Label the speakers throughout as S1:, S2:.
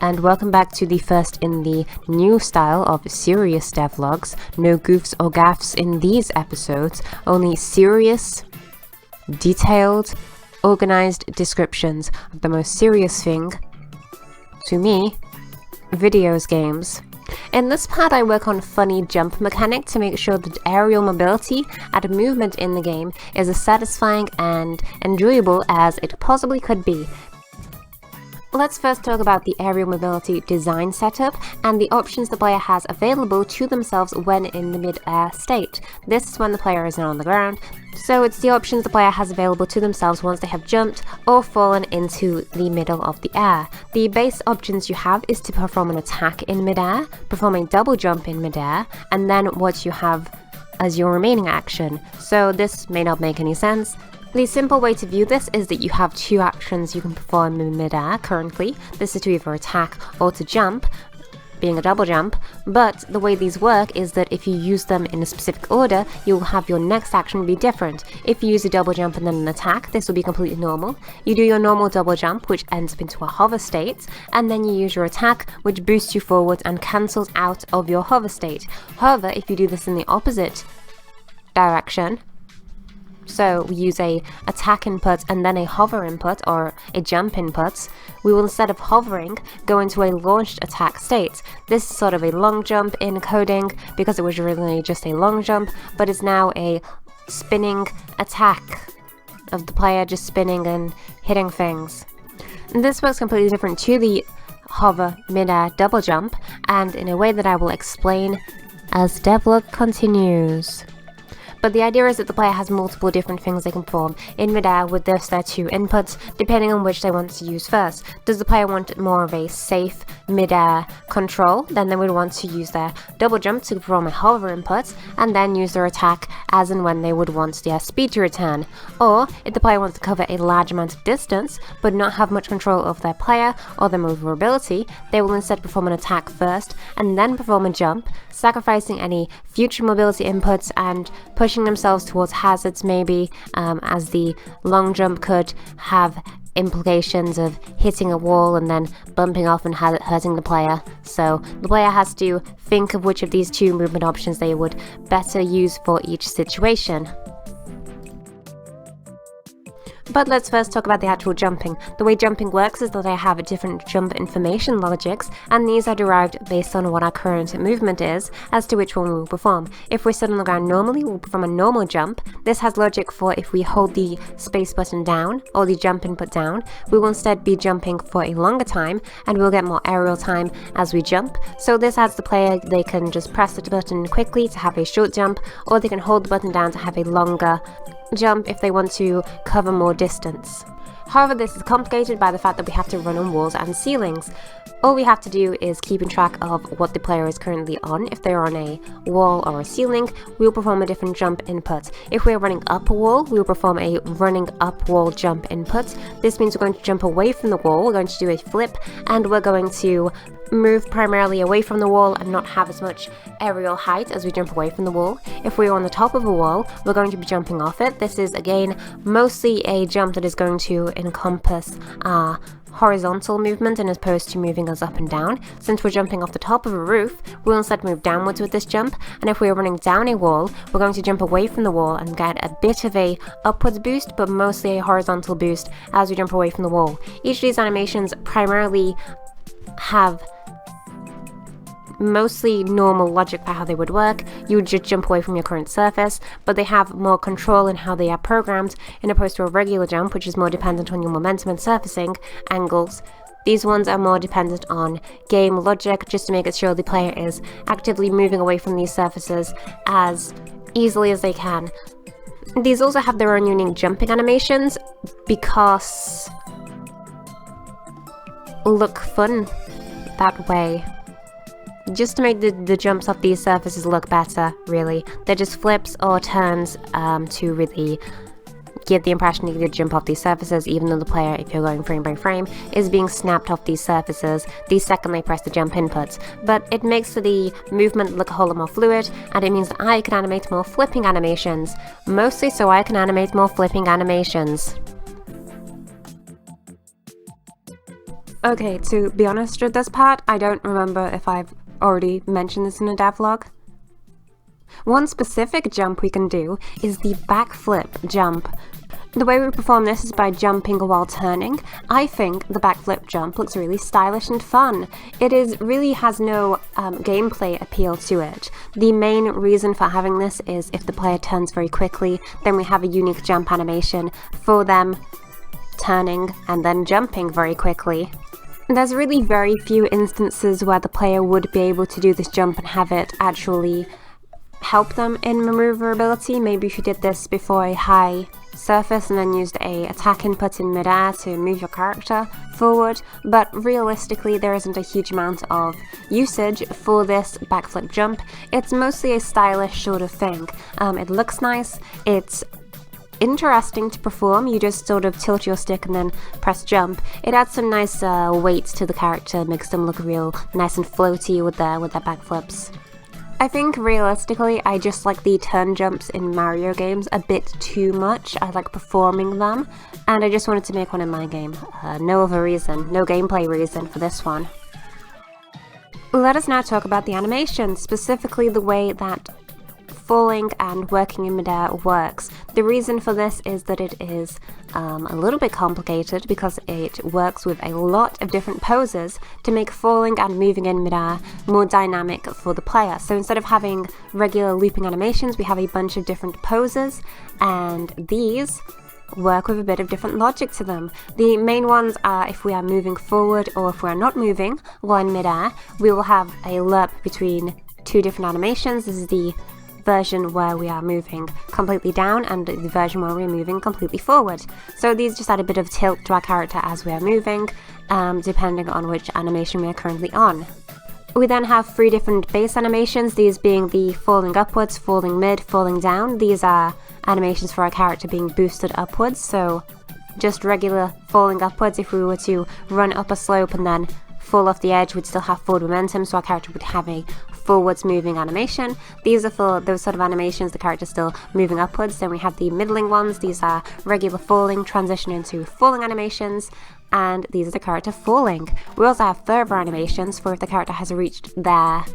S1: and welcome back to the first in the new style of serious devlogs. No goofs or gaffs in these episodes, only serious, detailed, organized descriptions of the most serious thing, to me, videos games. In this part I work on funny jump mechanic to make sure that aerial mobility and movement in the game is as satisfying and enjoyable as it possibly could be. Let's first talk about the aerial mobility design setup and the options the player has available to themselves when in the mid-air state. This is when the player isn't on the ground, so it's the options the player has available to themselves once they have jumped or fallen into the middle of the air. The base options you have is to perform an attack in mid-air, perform a double jump in mid-air, and then what you have as your remaining action. So this may not make any sense. The simple way to view this is that you have two actions you can perform in mid-air currently. This is to either attack or to jump, being a double jump, but the way these work is that if you use them in a specific order, you'll have your next action be different. If you use a double jump and then an attack, this will be completely normal. You do your normal double jump, which ends up into a hover state, and then you use your attack, which boosts you forward and cancels out of your hover state. However, if you do this in the opposite direction, so we use a attack input and then a hover input or a jump input, we will, instead of hovering, go into a launched attack state. This is sort of a long jump in coding because it was originally just a long jump, but it's now a spinning attack of the player just spinning and hitting things. And this works completely different to the hover mid-air double jump, and in a way that I will explain as devlog continues. But the idea is that the player has multiple different things they can perform in mid-air with their two inputs, depending on which they want to use first. Does the player want more of a safe mid-air control? Then they would want to use their double jump to perform a hover input, and then use their attack as and when they would want their speed to return. Or, if the player wants to cover a large amount of distance, but not have much control over their player or their maneuverability, they will instead perform an attack first, and then perform a jump, sacrificing any future mobility inputs and pushing themselves towards hazards maybe, as the long jump could have implications of hitting a wall and then bumping off and hurting the player. So the player has to think of which of these two movement options they would better use for each situation. But let's first talk about the actual jumping. The way jumping works is that I have different jump information logics, and these are derived based on what our current movement is as to which one we will perform. If we sit on the ground normally, we'll perform a normal jump. This has logic for if we hold the space button down or the jump input down, we will instead be jumping for a longer time and we'll get more aerial time as we jump. So this adds the player, they can just press the button quickly to have a short jump, or they can hold the button down to have a longer jump if they want to cover more distance. However, this is complicated by the fact that we have to run on walls and ceilings. All we have to do is keep in track of what the player is currently on. If they're on a wall or a ceiling, we will perform a different jump input. If we're running up a wall, we will perform a running up wall jump input. This means we're going to jump away from the wall, we're going to do a flip, and we're going to move primarily away from the wall and not have as much aerial height as we jump away from the wall. If we're on the top of a wall, we're going to be jumping off it. This is again mostly a jump that is going to encompass our horizontal movement as opposed to moving us up and down. Since we're jumping off the top of a roof, we'll instead move downwards with this jump, and if we're running down a wall, we're going to jump away from the wall and get a bit of a upwards boost, but mostly a horizontal boost as we jump away from the wall. Each of these animations primarily have mostly normal logic for how they would work. You would just jump away from your current surface, but they have more control in how they are programmed in opposed to a regular jump, which is more dependent on your momentum and surfacing angles. These ones are more dependent on game logic, just to make sure the player is actively moving away from these surfaces as easily as they can. These also have their own unique jumping animations because look fun that way. Just to make the jumps off these surfaces look better, really. They're just flips or turns to really give the impression you could jump off these surfaces, even though the player, if you're going frame by frame, is being snapped off these surfaces the second they press the jump inputs. But it makes the movement look a whole lot more fluid, and it means that I can animate more flipping animations. Mostly so I can animate more flipping animations. Okay, to be honest with this part, I don't remember if I've already mentioned this in a devlog. One specific jump we can do is the backflip jump. The way we perform this is by jumping while turning. I think the backflip jump looks really stylish and fun. It really has no gameplay appeal to it. The main reason for having this is if the player turns very quickly, then we have a unique jump animation for them turning and then jumping very quickly. There's really very few instances where the player would be able to do this jump and have it actually help them in maneuverability. Maybe if you did this before a high surface and then used a attack input in midair to move your character forward, but realistically there isn't a huge amount of usage for this backflip jump. It's mostly a stylish sort of thing. It looks nice, it's interesting to perform. You just sort of tilt your stick and then press jump. It adds some nice weight to the character, makes them look real nice and floaty with their backflips. I think realistically I just like the turn jumps in Mario games a bit too much. I like performing them and I just wanted to make one in my game. No other reason, no gameplay reason for this one. Let us now talk about the animation, specifically the way that falling and working in midair works. The reason for this is that it is a little bit complicated because it works with a lot of different poses to make falling and moving in midair more dynamic for the player. So instead of having regular looping animations, we have a bunch of different poses, and these work with a bit of different logic to them. The main ones are if we are moving forward or if we are not moving while in midair, we will have a lerp between two different animations. This is the version where we are moving completely down and the version where we're moving completely forward. So these just add a bit of tilt to our character as we are moving, depending on which animation we are currently on. We then have three different base animations, these being the falling upwards, falling mid, falling down. These are animations for our character being boosted upwards, so just regular falling upwards. If we were to run up a slope and then fall off the edge, we'd still have forward momentum, so our character would have a forwards moving animation. These are for those sort of animations, the character's still moving upwards. Then we have the middling ones, these are regular falling, transition into falling animations, and these are the character falling. We also have further animations for if the character has reached their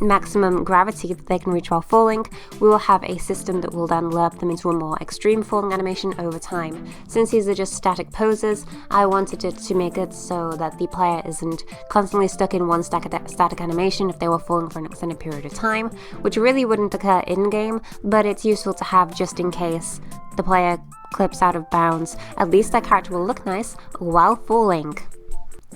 S1: maximum gravity that they can reach while falling. We will have a system that will then lerp them into a more extreme falling animation over time. Since these are just static poses, I wanted it to make it so that the player isn't constantly stuck in one static animation if they were falling for an extended period of time, which really wouldn't occur in-game, but it's useful to have just in case the player clips out of bounds. At least their character will look nice while falling.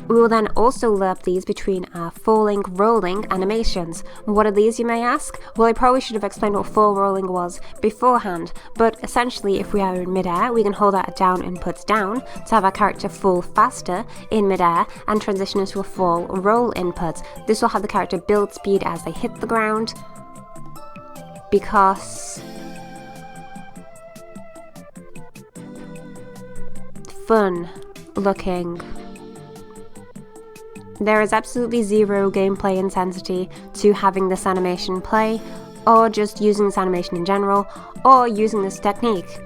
S1: We will then also lerp these between our falling, rolling animations. What are these, you may ask? Well, I probably should have explained what fall rolling was beforehand, but essentially if we are in midair, we can hold our down inputs down to have our character fall faster in midair and transition into a fall roll input. This will have the character build speed as they hit the ground, because fun looking. There is absolutely zero gameplay intensity to having this animation play, or just using this animation in general, or using this technique.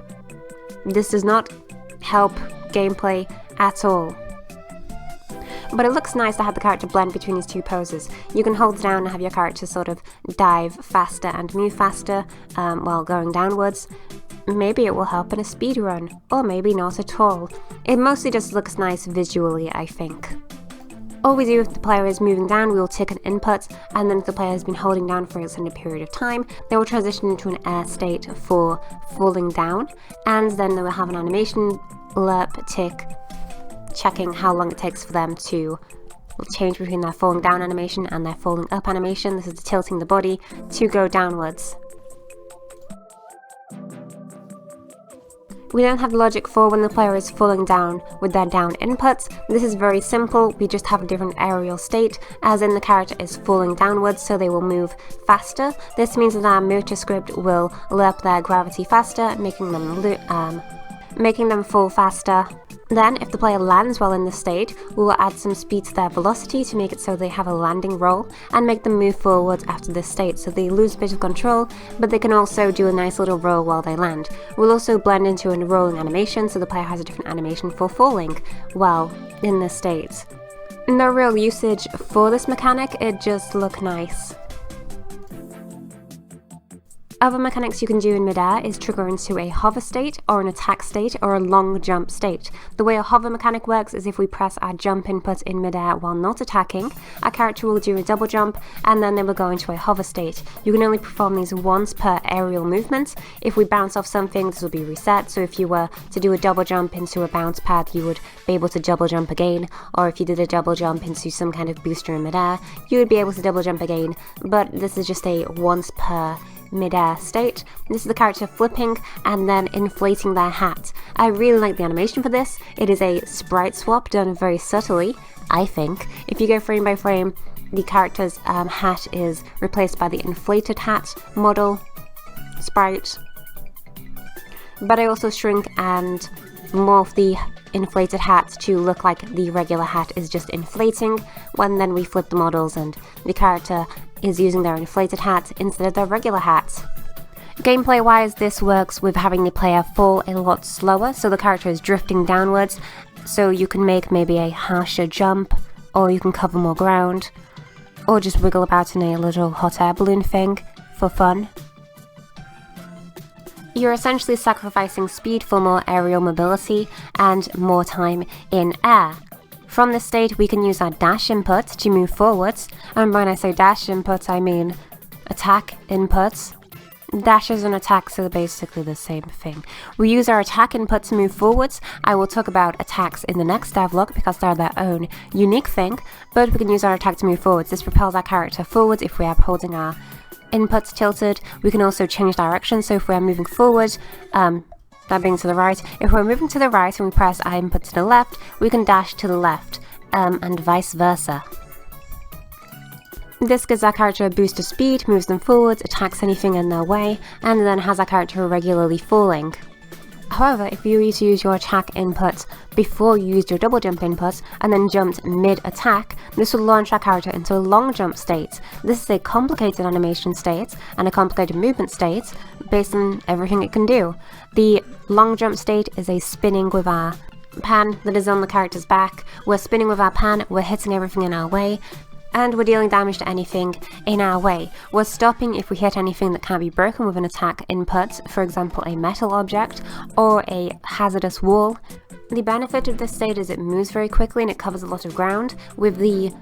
S1: This does not help gameplay at all. But it looks nice to have the character blend between these two poses. You can hold down and have your character sort of dive faster and move faster while going downwards. Maybe it will help in a speed run, or maybe not at all. It mostly just looks nice visually, I think. All we do if the player is moving down, we will tick an input, and then if the player has been holding down for an extended period of time, they will transition into an air state for falling down, and then they will have an animation lerp tick, checking how long it takes for them to change between their falling down animation and their falling up animation. This is tilting the body to go downwards. We then have logic for when the player is falling down with their down inputs. This is very simple, we just have a different aerial state, as in the character is falling downwards, so they will move faster. This means that our motor script will lerp their gravity faster, making them fall faster. Then, if the player lands while in this state, we will add some speed to their velocity to make it so they have a landing roll and make them move forward after this state, so they lose a bit of control, but they can also do a nice little roll while they land. We'll also blend into a rolling animation, so the player has a different animation for falling while in this state. No real usage for this mechanic, it just looks nice. Other mechanics you can do in midair is trigger into a hover state, or an attack state, or a long jump state. The way a hover mechanic works is if we press our jump input in midair while not attacking, our character will do a double jump, and then they will go into a hover state. You can only perform these once per aerial movement. If we bounce off something, this will be reset, so if you were to do a double jump into a bounce pad, you would be able to double jump again, or if you did a double jump into some kind of booster in midair, you would be able to double jump again, but this is just a once per mid-air state. This is the character flipping and then inflating their hat. I really like the animation for this. It is a sprite swap done very subtly, I think. If you go frame by frame, the character's hat is replaced by the inflated hat model sprite. But I also shrink and morph the inflated hat to look like the regular hat is just inflating, when then we flip the models and the character is using their inflated hat instead of their regular hat. Gameplay wise, this works with having the player fall a lot slower, so the character is drifting downwards, so you can make maybe a harsher jump, or you can cover more ground, or just wiggle about in a little hot air balloon thing for fun. You're essentially sacrificing speed for more aerial mobility and more time in air. From this state, we can use our dash input to move forwards, and when I say dash input, I mean attack inputs. Dashes and attacks are basically the same thing. We use our attack input to move forwards. I will talk about attacks in the next devlog because they're their own unique thing, but we can use our attack to move forwards. This propels our character forwards if we are holding our inputs tilted. We can also change direction, so if we are moving forward, that being to the right, if we're moving to the right and we press our input to the left, we can dash to the left, and vice versa. This gives our character a boost of speed, moves them forwards, attacks anything in their way, and then has our character regularly falling. However, if you were to use your attack input before you used your double jump input and then jumped mid-attack, this will launch our character into a long jump state. This is a complicated animation state and a complicated movement state based on everything it can do. The long jump state is a spinning with our pan that is on the character's back. We're spinning with our pan, we're hitting everything in our way, and we're dealing damage to anything in our way. We're stopping if we hit anything that can't be broken with an attack input, for example a metal object or a hazardous wall. The benefit of this state is it moves very quickly and it covers a lot of ground, with the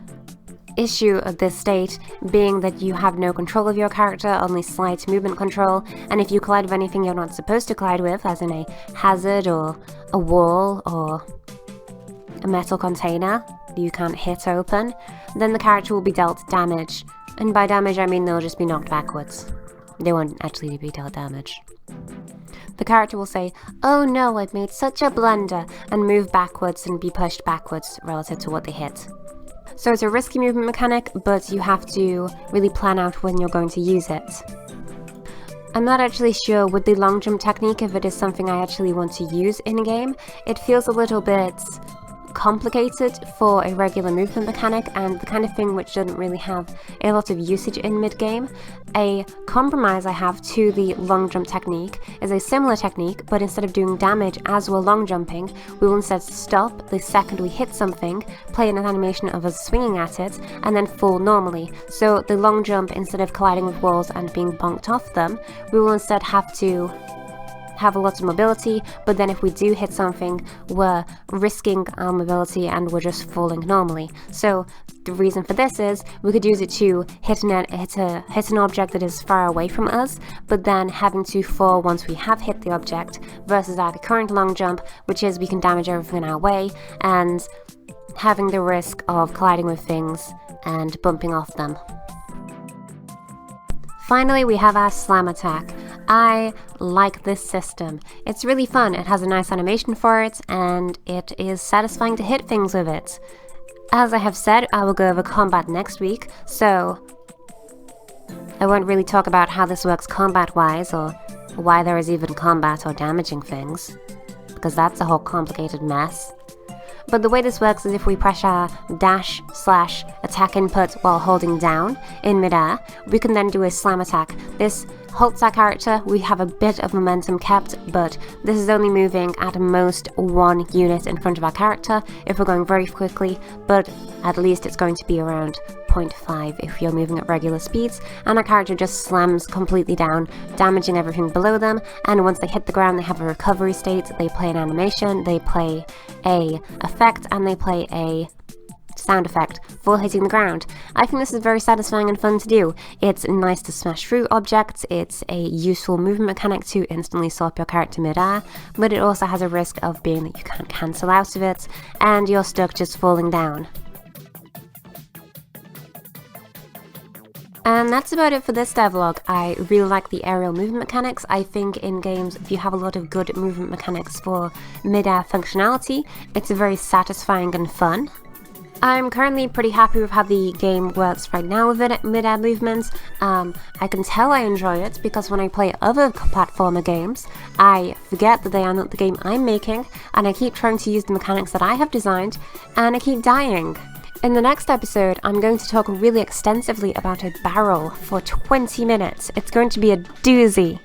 S1: issue of this state being that you have no control of your character, only slight movement control, and if you collide with anything you're not supposed to collide with, as in a hazard or a wall or a metal container you can't hit open, then the character will be dealt damage. And by damage I mean they'll just be knocked backwards. They won't actually be dealt damage. The character will say, "Oh no, I've made such a blunder," and move backwards and be pushed backwards relative to what they hit. So it's a risky movement mechanic, but you have to really plan out when you're going to use it. I'm not actually sure with the long jump technique if it is something I actually want to use in-game. It feels a little bit complicated for a regular movement mechanic and the kind of thing which doesn't really have a lot of usage in mid-game. A compromise I have to the long jump technique is a similar technique, but instead of doing damage as we're long jumping, we will instead stop the second we hit something, play an animation of us swinging at it, and then fall normally. So the long jump, instead of colliding with walls and being bonked off them, we will instead have to have a lot of mobility, but then if we do hit something, we're risking our mobility and we're just falling normally. So the reason for this is we could use it to hit an object that is far away from us, but then having to fall once we have hit the object, versus our current long jump, which is we can damage everything in our way and having the risk of colliding with things and bumping off them. Finally, we have our slam attack. I like this system. It's really fun, it has a nice animation for it, and it is satisfying to hit things with it. As I have said, I will go over combat next week, so I won't really talk about how this works combat-wise, or why there is even combat or damaging things, because that's a whole complicated mess. But the way this works is if we press our dash/attack input while holding down in midair, we can then do a slam attack. This halts our character, we have a bit of momentum kept, but this is only moving at most 1 unit in front of our character if we're going very quickly, but at least it's going to be around 0.5 if you're moving at regular speeds, and our character just slams completely down, damaging everything below them, and once they hit the ground they have a recovery state, they play an animation, they play a effect, and they play a sound effect for hitting the ground. I think this is very satisfying and fun to do. It's nice to smash through objects, it's a useful movement mechanic to instantly swap your character mid-air, but it also has a risk of being that you can't cancel out of it, and you're stuck just falling down. And that's about it for this devlog. I really like the aerial movement mechanics. I think in games, if you have a lot of good movement mechanics for mid-air functionality, it's very satisfying and fun. I'm currently pretty happy with how the game works right now with mid-air movements. I can tell I enjoy it because when I play other platformer games, I forget that they are not the game I'm making, and I keep trying to use the mechanics that I have designed, and I keep dying. In the next episode, I'm going to talk really extensively about a barrel for 20 minutes. It's going to be a doozy.